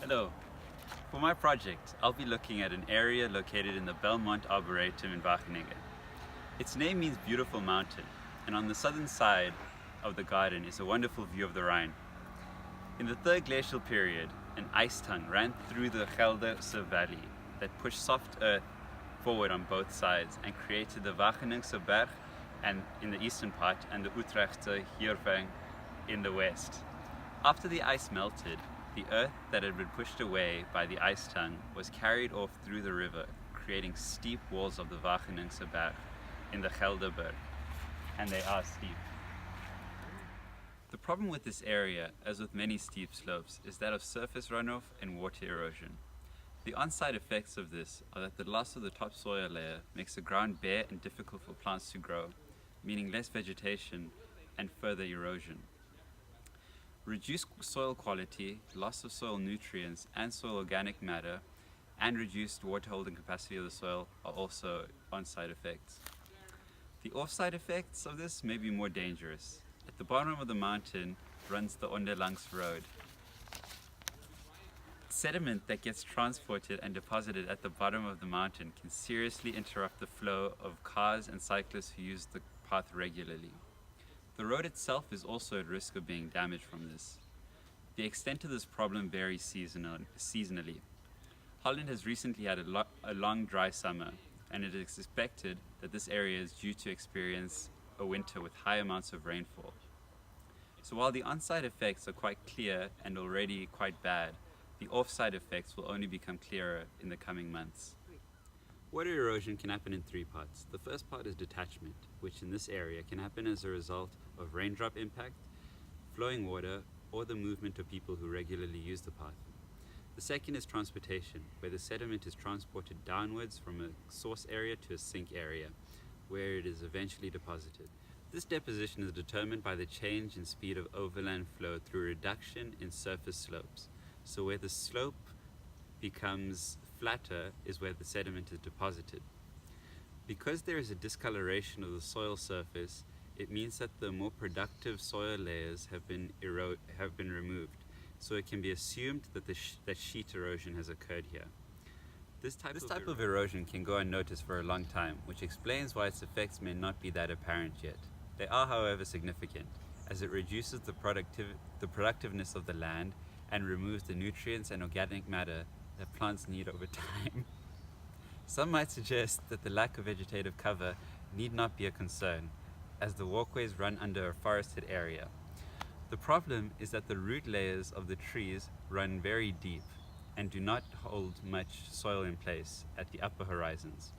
Hello. For my project, I'll be looking at an area located in the Belmonte arboretum in Wageningen. Its name means beautiful mountain, and on the southern side of the garden is a wonderful view of the Rhine. In the third glacial period, an ice tongue ran through the Gelderse valley that pushed soft earth forward on both sides and created the Wageningse Berg and in the eastern part and the Utrechtse Heervang in the west. After the ice melted, the earth that had been pushed away by the ice tongue was carried off through the river, creating steep walls of the Wageningse Berg in the Gelderberg, and they are steep. The problem with this area, as with many steep slopes, is that of surface runoff and water erosion. The on-site effects of this are that the loss of the topsoil layer makes the ground bare and difficult for plants to grow, meaning less vegetation and further erosion. Reduced soil quality, loss of soil nutrients and soil organic matter, and reduced water holding capacity of the soil are also on-site effects. The off-site effects of this may be more dangerous. At the bottom of the mountain runs the Onderlangs Road. Sediment that gets transported and deposited at the bottom of the mountain can seriously interrupt the flow of cars and cyclists who use the path regularly. The road itself is also at risk of being damaged from this. The extent of this problem varies seasonally. Holland has recently had a long dry summer, and it is expected that this area is due to experience a winter with high amounts of rainfall. So while the on-site effects are quite clear and already quite bad, the off-site effects will only become clearer in the coming months. Water erosion can happen in three parts. The first part is detachment, which in this area can happen as a result of raindrop impact, flowing water, or the movement of people who regularly use the path. The second is transportation, where the sediment is transported downwards from a source area to a sink area, where it is eventually deposited. This deposition is determined by the change in speed of overland flow through a reduction in surface slopes. So where the slope becomes flatter is where the sediment is deposited. Because there is a discoloration of the soil surface, it means that the more productive soil layers have been removed, so it can be assumed that that sheet erosion has occurred here. This type of erosion can go unnoticed for a long time, which explains why its effects may not be that apparent yet. They are, however, significant, as it reduces the productiveness of the land and removes the nutrients and organic matter that plants need over time. Some might suggest that the lack of vegetative cover need not be a concern, as the walkways run under a forested area. The problem is that the root layers of the trees run very deep and do not hold much soil in place at the upper horizons.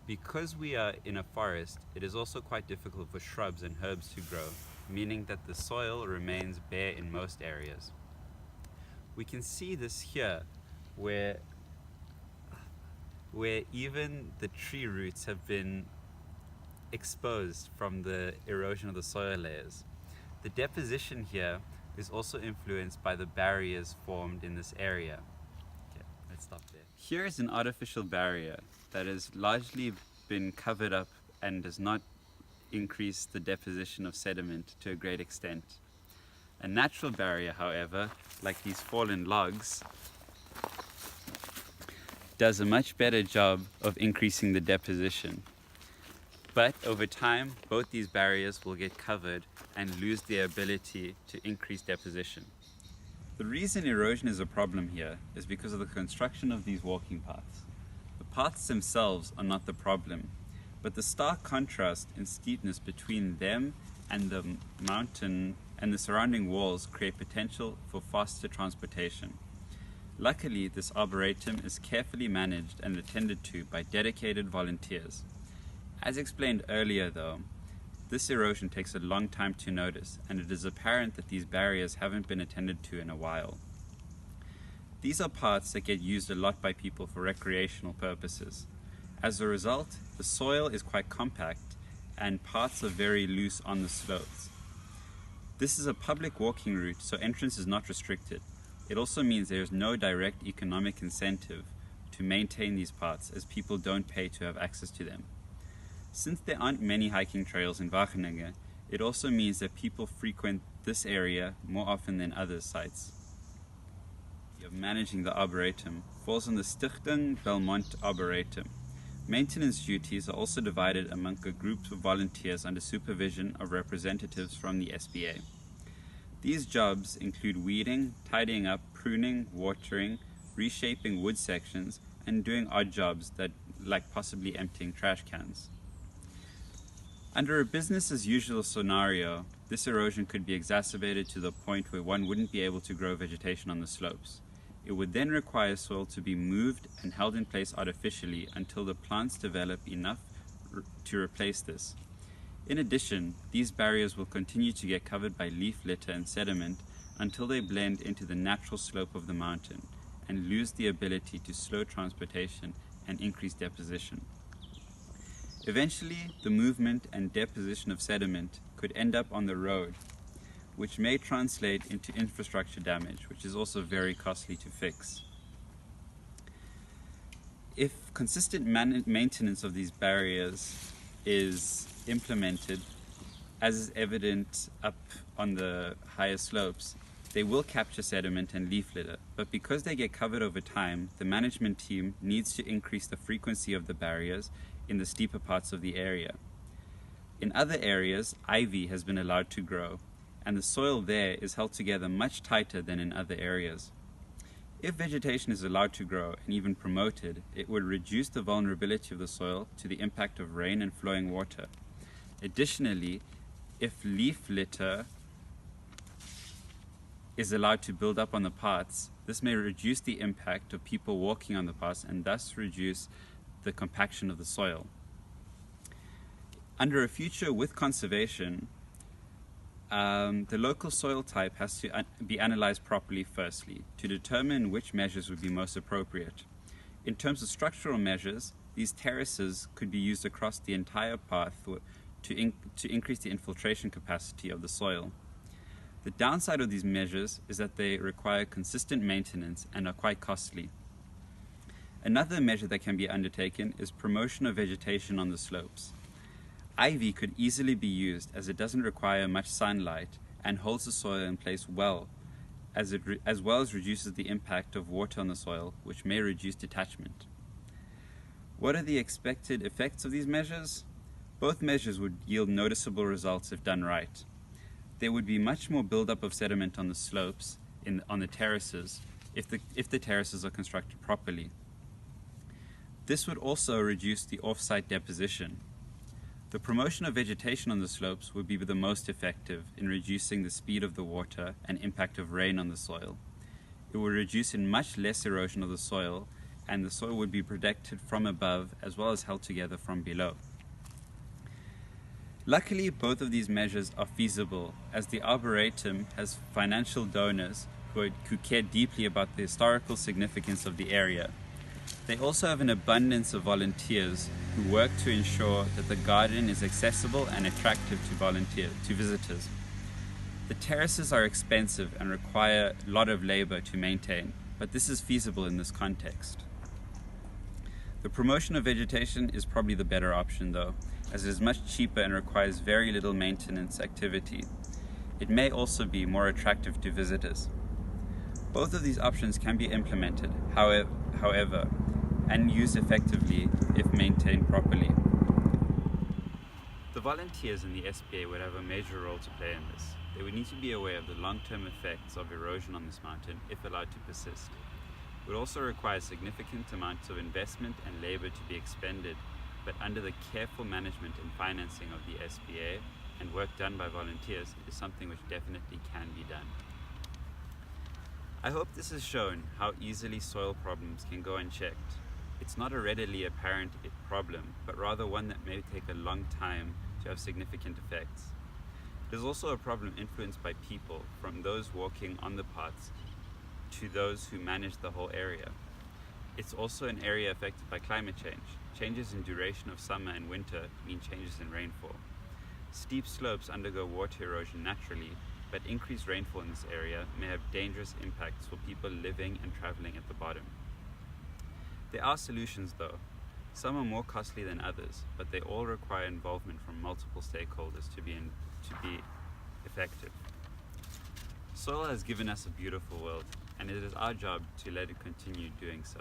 Because we are in a forest, it is also quite difficult for shrubs and herbs to grow, meaning that the soil remains bare in most areas. We can see this here, where even the tree roots have been exposed from the erosion of the soil layers. The deposition here is also influenced by the barriers formed in this area. Okay, let's stop there. Here is an artificial barrier that has largely been covered up and does not increase the deposition of sediment to a great extent. A natural barrier, however, like these fallen logs, does a much better job of increasing the deposition. But over time, both these barriers will get covered and lose their ability to increase deposition. The reason erosion is a problem here is because of the construction of these walking paths. The paths themselves are not the problem, but the stark contrast in steepness between them and the mountain and the surrounding walls create potential for faster transportation. Luckily, this arboretum is carefully managed and attended to by dedicated volunteers. As explained earlier though, this erosion takes a long time to notice, and it is apparent that these barriers haven't been attended to in a while. These are paths that get used a lot by people for recreational purposes. As a result, the soil is quite compact and paths are very loose on the slopes. This is a public walking route, so entrance is not restricted. It also means there is no direct economic incentive to maintain these paths, as people don't pay to have access to them. Since there aren't many hiking trails in Wageningen, it also means that people frequent this area more often than other sites. of managing the arboretum falls on the Stichting Belmonte Arboretum. Maintenance duties are also divided among a group of volunteers under supervision of representatives from the SBA. These jobs include weeding, tidying up, pruning, watering, reshaping wood sections, and doing odd jobs like possibly emptying trash cans. Under a business as usual scenario, this erosion could be exacerbated to the point where one wouldn't be able to grow vegetation on the slopes. It would then require soil to be moved and held in place artificially until the plants develop enough to replace this. In addition, these barriers will continue to get covered by leaf litter and sediment until they blend into the natural slope of the mountain and lose the ability to slow transportation and increase deposition. Eventually, the movement and deposition of sediment could end up on the road, which may translate into infrastructure damage, which is also very costly to fix. If consistent maintenance of these barriers is implemented, as is evident up on the higher slopes, they will capture sediment and leaf litter, but because they get covered over time, the management team needs to increase the frequency of the barriers in the steeper parts of the area. In other areas, ivy has been allowed to grow, and the soil there is held together much tighter than in other areas. If vegetation is allowed to grow and even promoted, it would reduce the vulnerability of the soil to the impact of rain and flowing water. Additionally, if leaf litter is allowed to build up on the paths, this may reduce the impact of people walking on the paths and thus reduce the compaction of the soil. Under a future with conservation, the local soil type has to be analyzed properly firstly to determine which measures would be most appropriate. In terms of structural measures, these terraces could be used across the entire path to increase the infiltration capacity of the soil. The downside of these measures is that they require consistent maintenance and are quite costly. Another measure that can be undertaken is promotion of vegetation on the slopes. Ivy could easily be used as it doesn't require much sunlight and holds the soil in place well, as well as reduces the impact of water on the soil, which may reduce detachment. What are the expected effects of these measures? Both measures would yield noticeable results if done right. There would be much more buildup of sediment on the slopes, on the terraces, if the terraces are constructed properly. This would also reduce the off-site deposition. The promotion of vegetation on the slopes would be the most effective in reducing the speed of the water and impact of rain on the soil. It would reduce in much less erosion of the soil, and the soil would be protected from above as well as held together from below. Luckily, both of these measures are feasible, as the Arboretum has financial donors who care deeply about the historical significance of the area. They also have an abundance of volunteers who work to ensure that the garden is accessible and attractive to visitors. The terraces are expensive and require a lot of labor to maintain, but this is feasible in this context. The promotion of vegetation is probably the better option though, as it is much cheaper and requires very little maintenance activity. It may also be more attractive to visitors. Both of these options can be implemented, however, and used effectively if maintained properly. The volunteers in the SBA would have a major role to play in this. They would need to be aware of the long-term effects of erosion on this mountain if allowed to persist. It would also require significant amounts of investment and labor to be expended, but under the careful management and financing of the SBA and work done by volunteers, it is something which definitely can be done. I hope this has shown how easily soil problems can go unchecked. It's not a readily apparent problem, but rather one that may take a long time to have significant effects. It is also a problem influenced by people, from those walking on the paths to those who manage the whole area. It's also an area affected by climate change. Changes in duration of summer and winter mean changes in rainfall. Steep slopes undergo water erosion naturally, but increased rainfall in this area may have dangerous impacts for people living and traveling at the bottom. There are solutions though. Some are more costly than others, but they all require involvement from multiple stakeholders to be effective. Soil has given us a beautiful world, and it is our job to let it continue doing so.